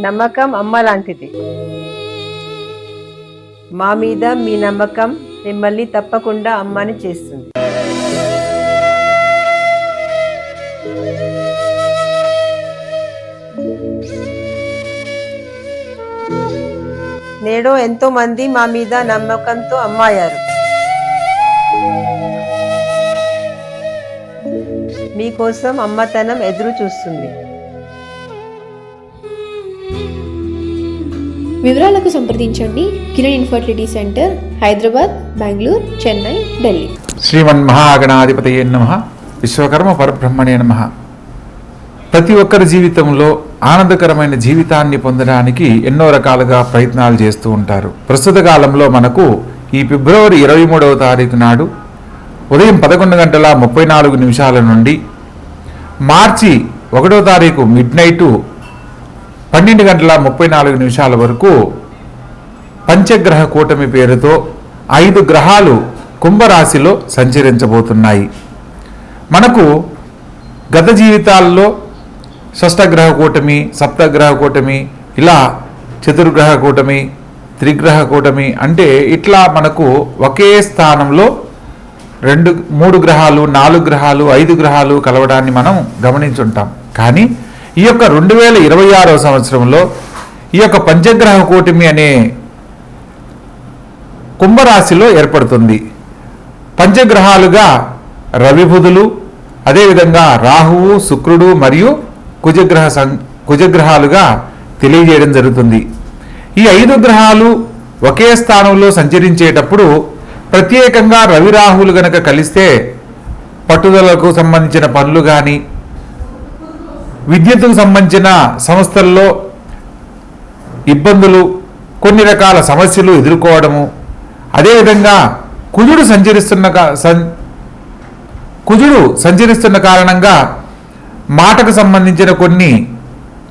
నమ్మకం అమ్మ లాంటిది. మా మీద మీ నమ్మకం మిమ్మల్ని తప్పకుండా అమ్మని చేస్తుంది. నేడు ఎంతో మంది మా మీద నమ్మకంతో అమ్మాయారు. మీకోసం అమ్మతనం ఎదురు చూస్తుంది. వివరాలకు సంప్రదించండి. Kiran infertility centre, Hyderabad, Bengaluru, Chennai, Delhi. శ్రీమన్మహాగణాధిపతయే నమః. విశ్వకర్మ పరబ్రహ్మణే నమః. ప్రతి ఒక్కరి జీవితంలో ఆనందకరమైన జీవితాన్ని పొందడానికి ఎన్నో రకాలుగా ప్రయత్నాలు చేస్తూ ఉంటారు. ప్రస్తుత కాలంలో మనకు ఈ ఫిబ్రవరి 23వ తారీఖు నాడు ఉదయం 11:34 నుండి మార్చి 1వ తారీఖు మిడ్నైటు 12:34 వరకు పంచగ్రహ కూటమి పేరుతో 5 గ్రహాలు కుంభరాశిలో సంచరించబోతున్నాయి. మనకు గత జీవితాల్లో షష్టగ్రహ కూటమి, సప్తగ్రహ కూటమి, ఇలా చతుర్గ్రహ కూటమి, త్రిగ్రహ కూటమి అంటే ఇట్లా మనకు ఒకే స్థానంలో 3 గ్రహాలు, 4 గ్రహాలు, 5 గ్రహాలు కలవడాన్ని మనం గమనించుంటాం. కానీ ఈ యొక్క 2026వ సంవత్సరంలో ఈ యొక్క పంచగ్రహ కూటమి అనే కుంభరాశిలో ఏర్పడుతుంది. పంచగ్రహాలుగా రవి, బుధులు, అదేవిధంగా రాహువు, శుక్రుడు మరియు కుజగ్రహాలుగా తెలియజేయడం జరుగుతుంది. ఈ 5 గ్రహాలు ఒకే స్థానంలో సంచరించేటప్పుడు ప్రత్యేకంగా రవి, రాహువులు గనక కలిస్తే పట్టుదలకు సంబంధించిన పనులు కానీ, విద్యుత్తుకు సంబంధించిన సంస్థల్లో ఇబ్బందులు, కొన్ని రకాల సమస్యలు ఎదుర్కోవడము, అదేవిధంగా కుజుడు సంచరిస్తున్న కారణంగా మాటకు సంబంధించిన కొన్ని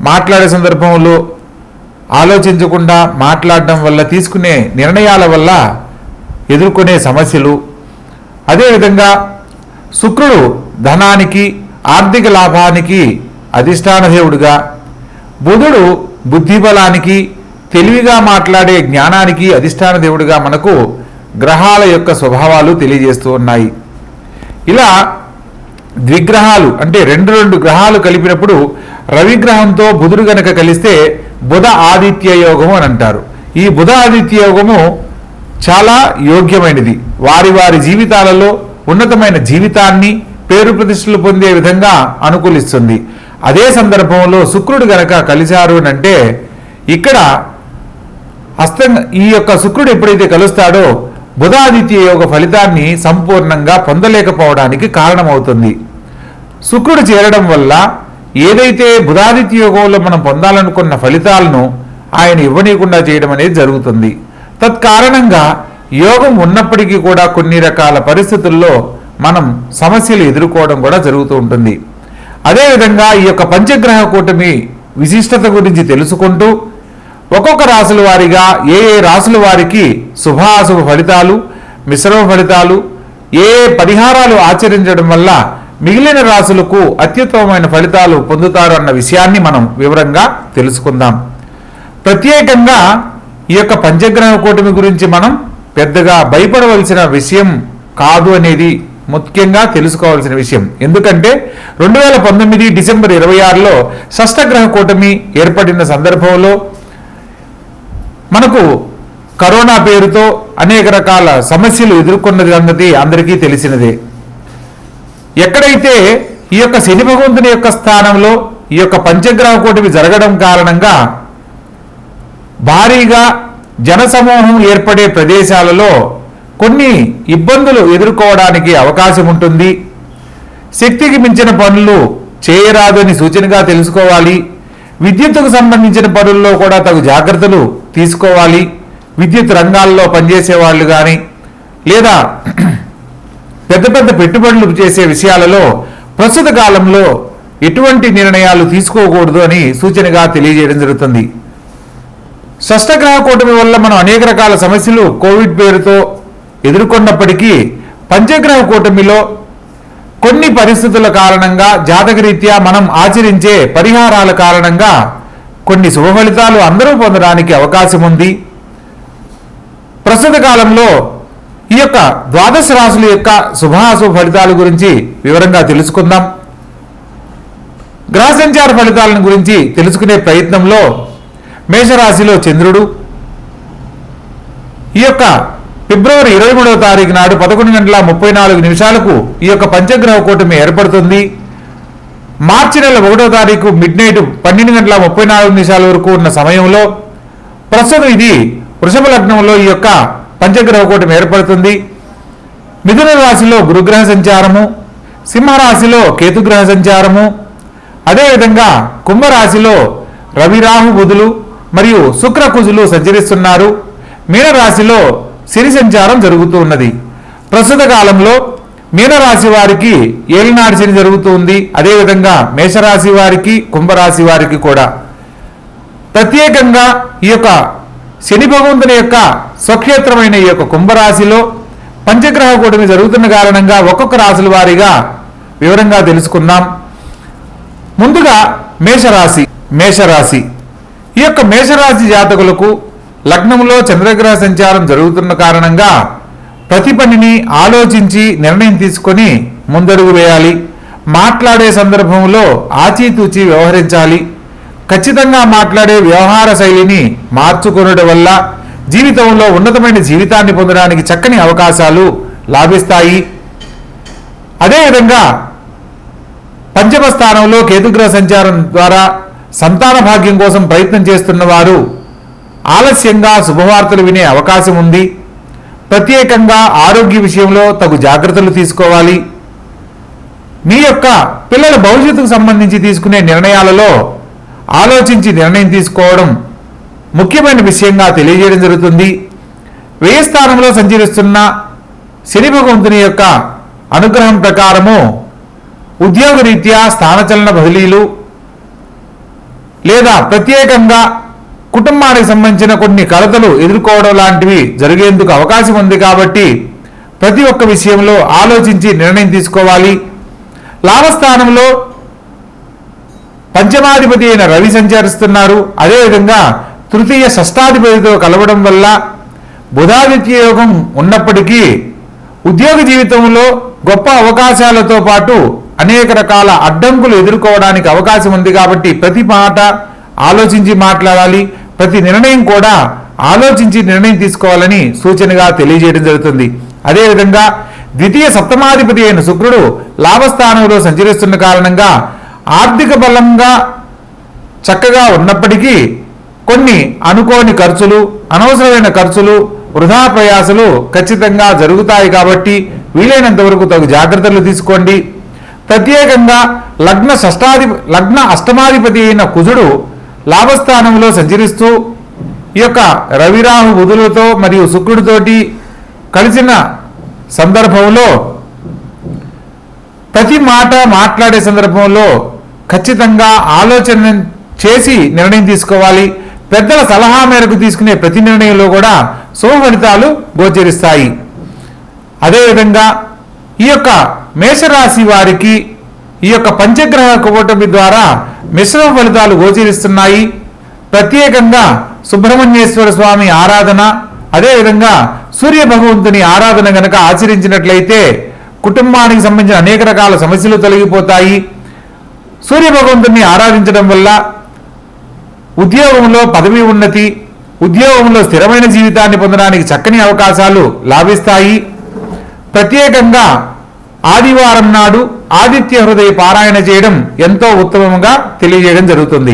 మాట్లాడే సందర్భంలో ఆలోచించకుండా మాట్లాడడం వల్ల, తీసుకునే నిర్ణయాల వల్ల ఎదుర్కొనే సమస్యలు, అదేవిధంగా శుక్రుడు ధనానికి, ఆర్థిక లాభానికి అధిష్టాన దేవుడుగా, బుధుడు బుద్ధిబలానికి, తెలివిగా మాట్లాడే జ్ఞానానికి అధిష్టాన దేవుడుగా మనకు గ్రహాల యొక్క స్వభావాలు తెలియజేస్తూ ఉన్నాయి. ఇలా ద్విగ్రహాలు అంటే 2 గ్రహాలు కలిపినప్పుడు రవిగ్రహంతో బుధుడు గనక కలిస్తే బుధ ఆదిత్య యోగము అని అంటారు. ఈ బుధ ఆదిత్య యోగము చాలా యోగ్యమైనది. వారి జీవితాలలో ఉన్నతమైన జీవితాన్ని, పేరు ప్రతిష్టలు పొందే విధంగా అనుకూలిస్తుంది. అదే సందర్భంలో శుక్రుడు గనక కలిశారు అంటే ఇక్కడ ఈ యొక్క శుక్రుడు ఎప్పుడైతే కలుస్తాడో బుధాదిత్య యోగ ఫలితాన్ని సంపూర్ణంగా పొందలేకపోవడానికి కారణమవుతుంది. శుక్రుడు చేరడం వల్ల ఏదైతే బుధాదిత్య యోగంలో మనం పొందాలనుకున్న ఫలితాలను ఆయన ఇవ్వనీయకుండా చేయడం అనేది జరుగుతుంది. తత్కారణంగా యోగం ఉన్నప్పటికీ కూడా కొన్ని రకాల పరిస్థితుల్లో మనం సమస్యలు ఎదుర్కోవడం కూడా జరుగుతూ ఉంటుంది. అదేవిధంగా ఈ యొక్క పంచగ్రహ కూటమి విశిష్టత గురించి తెలుసుకుంటూ ఒక్కొక్క రాశుల వారిగా ఏ రాశుల వారికి శుభాశుభ ఫలితాలు, మిశ్రమ ఫలితాలు, ఏ పరిహారాలు ఆచరించడం వల్ల మిగిలిన రాశులకు అత్యుత్తమమైన ఫలితాలు పొందుతారు అన్న విషయాన్ని మనం వివరంగా తెలుసుకుందాం. ప్రత్యేకంగా ఈ యొక్క పంచగ్రహ కూటమి గురించి మనం పెద్దగా భయపడవలసిన విషయం కాదు అనేది ముఖ్యంగా తెలుసుకోవాల్సిన విషయం. ఎందుకంటే 2019 డిసెంబర్ 26లో షష్టగ్రహ కూటమి ఏర్పడిన సందర్భంలో మనకు కరోనా పేరుతో అనేక రకాల సమస్యలు ఎదుర్కొన్న సంగతి అందరికీ తెలిసినదే. ఎక్కడైతే ఈ యొక్క శని భగవంతుని యొక్క స్థానంలో ఈ యొక్క పంచగ్రహ కూటమి జరగడం కారణంగా భారీగా జనసమూహం ఏర్పడే ప్రదేశాలలో కొన్ని ఇబ్బందులు ఎదుర్కోవడానికి అవకాశం ఉంటుంది. శక్తికి మించిన పనులు చేయరాదని సూచనగా తెలుసుకోవాలి. విద్యుత్తుకు సంబంధించిన పనుల్లో కూడా తగు జాగ్రత్తలు తీసుకోవాలి. విద్యుత్ రంగాల్లో పనిచేసే వాళ్ళు కానీ లేదా పెద్ద పెద్ద పెట్టుబడులు చేసే విషయాలలో ప్రస్తుత కాలంలో ఎటువంటి నిర్ణయాలు తీసుకోకూడదు అని సూచనగా తెలియజేయడం జరుగుతుంది. షష్టగ్రహ కూటమి వల్ల మనం అనేక రకాల సమస్యలు కోవిడ్ పేరుతో ఎదుర్కొన్నప్పటికీ పంచగ్రహ కూటమిలో కొన్ని పరిస్థితుల కారణంగా జాతకరీత్యా మనం ఆచరించే పరిహారాల కారణంగా కొన్ని శుభ ఫలితాలు అందరూ పొందడానికి అవకాశం ఉంది. ప్రస్తుత కాలంలో ఈ యొక్క ద్వాదశ రాశుల యొక్క శుభాశుభ ఫలితాల గురించి వివరంగా తెలుసుకుందాం. గ్రహ సంచార ఫలితాలను గురించి తెలుసుకునే ప్రయత్నంలో మేషరాశిలో చంద్రుడు ఈ యొక్క ఫిబ్రవరి 23వ తారీఖు నాడు 11:34 ఈ యొక్క పంచగ్రహ కూటమి ఏర్పడుతుంది. మార్చి నెల 1వ తారీఖు మిడ్ నైట్ 12:34 వరకు ఉన్న సమయంలో ప్రస్తుతం ఇది వృషభ లగ్నంలో ఈ యొక్క పంచగ్రహ కూటమి ఏర్పడుతుంది. మిథున రాశిలో గురుగ్రహ సంచారము, సింహరాశిలో కేతుగ్రహ సంచారము, అదేవిధంగా కుంభరాశిలో రవి రాహు బుధులు మరియు శుక్ర కుజులు సంచరిస్తున్నారు. మీనరాశిలో శని సంచారం జరుగుతూ ఉన్నది. ప్రస్తుత కాలంలో మీనరాశి వారికి ఏలినాటి శని జరుగుతుంది. అదేవిధంగా మేషరాశి వారికి కుంభరాశి వారికి కూడా ప్రత్యేకంగా ఈ యొక్క శని భగవంతుని యొక్క స్వక్షేత్రమైన ఈ యొక్క కుంభరాశిలో పంచగ్రహ కూటమి జరుగుతున్న కారణంగా ఒక్కొక్క రాశుల వారీగా వివరంగా తెలుసుకుందాం. ముందుగా మేషరాశి ఈ యొక్క మేషరాశి జాతకులకు లగ్నంలో చంద్రగ్రహ సంచారం జరుగుతున్న కారణంగా ప్రతి పనిని ఆలోచించి నిర్ణయం తీసుకొని ముందడుగు వేయాలి. మాట్లాడే సందర్భంలో ఆచితూచి వ్యవహరించాలి. ఖచ్చితంగా మాట్లాడే వ్యవహార శైలిని మార్చుకొనడం వల్ల జీవితంలో ఉన్నతమైన జీవితాన్ని పొందడానికి చక్కని అవకాశాలు లాభిస్తాయి. అదేవిధంగా పంచమ స్థానంలో కేతుగ్రహ సంచారం ద్వారా సంతాన భాగ్యం కోసం ప్రయత్నం చేస్తున్న వారు ఆలస్యంగా శుభవార్తలు వినే అవకాశం ఉంది. ప్రత్యేకంగా ఆరోగ్య విషయంలో తగు జాగ్రత్తలు తీసుకోవాలి. మీ యొక్క పిల్లల భవిష్యత్తుకు సంబంధించి తీసుకునే నిర్ణయాలలో ఆలోచించి నిర్ణయం తీసుకోవడం ముఖ్యమైన విషయంగా తెలియజేయడం జరుగుతుంది. వ్యయ స్థానంలో సంచరిస్తున్న శని భగవంతుని యొక్క అనుగ్రహం ప్రకారము ఉద్యోగరీత్యా స్థానచలన బదిలీలు లేదా ప్రత్యేకంగా కుటుంబానికి సంబంధించిన కొన్ని కలతలు ఎదుర్కోవడం లాంటివి జరిగేందుకు అవకాశం ఉంది. కాబట్టి ప్రతి ఒక్క విషయంలో ఆలోచించి నిర్ణయం తీసుకోవాలి. లాభస్థానంలో పంచమాధిపతి అయిన రవి సంచరిస్తున్నారు. అదేవిధంగా తృతీయ షష్టాధిపతితో కలవడం వల్ల బుధాదిత్య యోగం ఉన్నప్పటికీ ఉద్యోగ జీవితంలో గొప్ప అవకాశాలతో పాటు అనేక రకాల అడ్డంకులు ఎదుర్కోవడానికి అవకాశం ఉంది. కాబట్టి ప్రతి మాట ఆలోచించి మాట్లాడాలి. ప్రతి నిర్ణయం కూడా ఆలోచించి నిర్ణయం తీసుకోవాలని సూచనగా తెలియజేయడం జరుగుతుంది. అదేవిధంగా ద్వితీయ సప్తమాధిపతి అయిన శుక్రుడు లాభస్థానంలో సంచరిస్తున్న కారణంగా ఆర్థిక బలంగా చక్కగా ఉన్నప్పటికీ కొన్ని అనుకోని ఖర్చులు, అనవసరమైన ఖర్చులు, వృధా ప్రయాసలు ఖచ్చితంగా జరుగుతాయి. కాబట్టి వీలైనంత వరకు తగు జాగ్రత్తలు తీసుకోండి. ప్రత్యేకంగా లగ్న అష్టమాధిపతి అయిన కుజుడు లాభస్థానంలో సంచరిస్తూ ఈ యొక్క రవిరాహు బుధులతో మరియు శుక్రుడితోటి కలిసిన సందర్భంలో ప్రతి మాట మాట్లాడే సందర్భంలో ఖచ్చితంగా ఆలోచన చేసి నిర్ణయం తీసుకోవాలి. పెద్దల సలహా మేరకు తీసుకునే ప్రతి నిర్ణయంలో కూడా శుభ ఫలితాలు గోచరిస్తాయి. అదేవిధంగా ఈ యొక్క మేషరాశి వారికి ఈ యొక్క పంచగ్రహ కూటమి ద్వారా మిశ్రమ ఫలితాలు గోచరిస్తున్నాయి. ప్రత్యేకంగా సుబ్రహ్మణ్యేశ్వర స్వామి ఆరాధన, అదేవిధంగా సూర్య భగవంతుని ఆరాధన గనక ఆచరించినట్లయితే కుటుంబానికి సంబంధించిన అనేక రకాల సమస్యలు తొలగిపోతాయి. సూర్య భగవంతుని ఆరాధించడం వల్ల ఉద్యోగంలో పదవి ఉన్నతి, ఉద్యోగంలో స్థిరమైన జీవితాన్ని పొందడానికి చక్కని అవకాశాలు లాభిస్తాయి. ప్రత్యేకంగా ఆదివారం నాడు ఆదిత్య హృదయ పారాయణ చేయడం ఎంతో ఉత్తమంగా తెలియజేయడం జరుగుతుంది.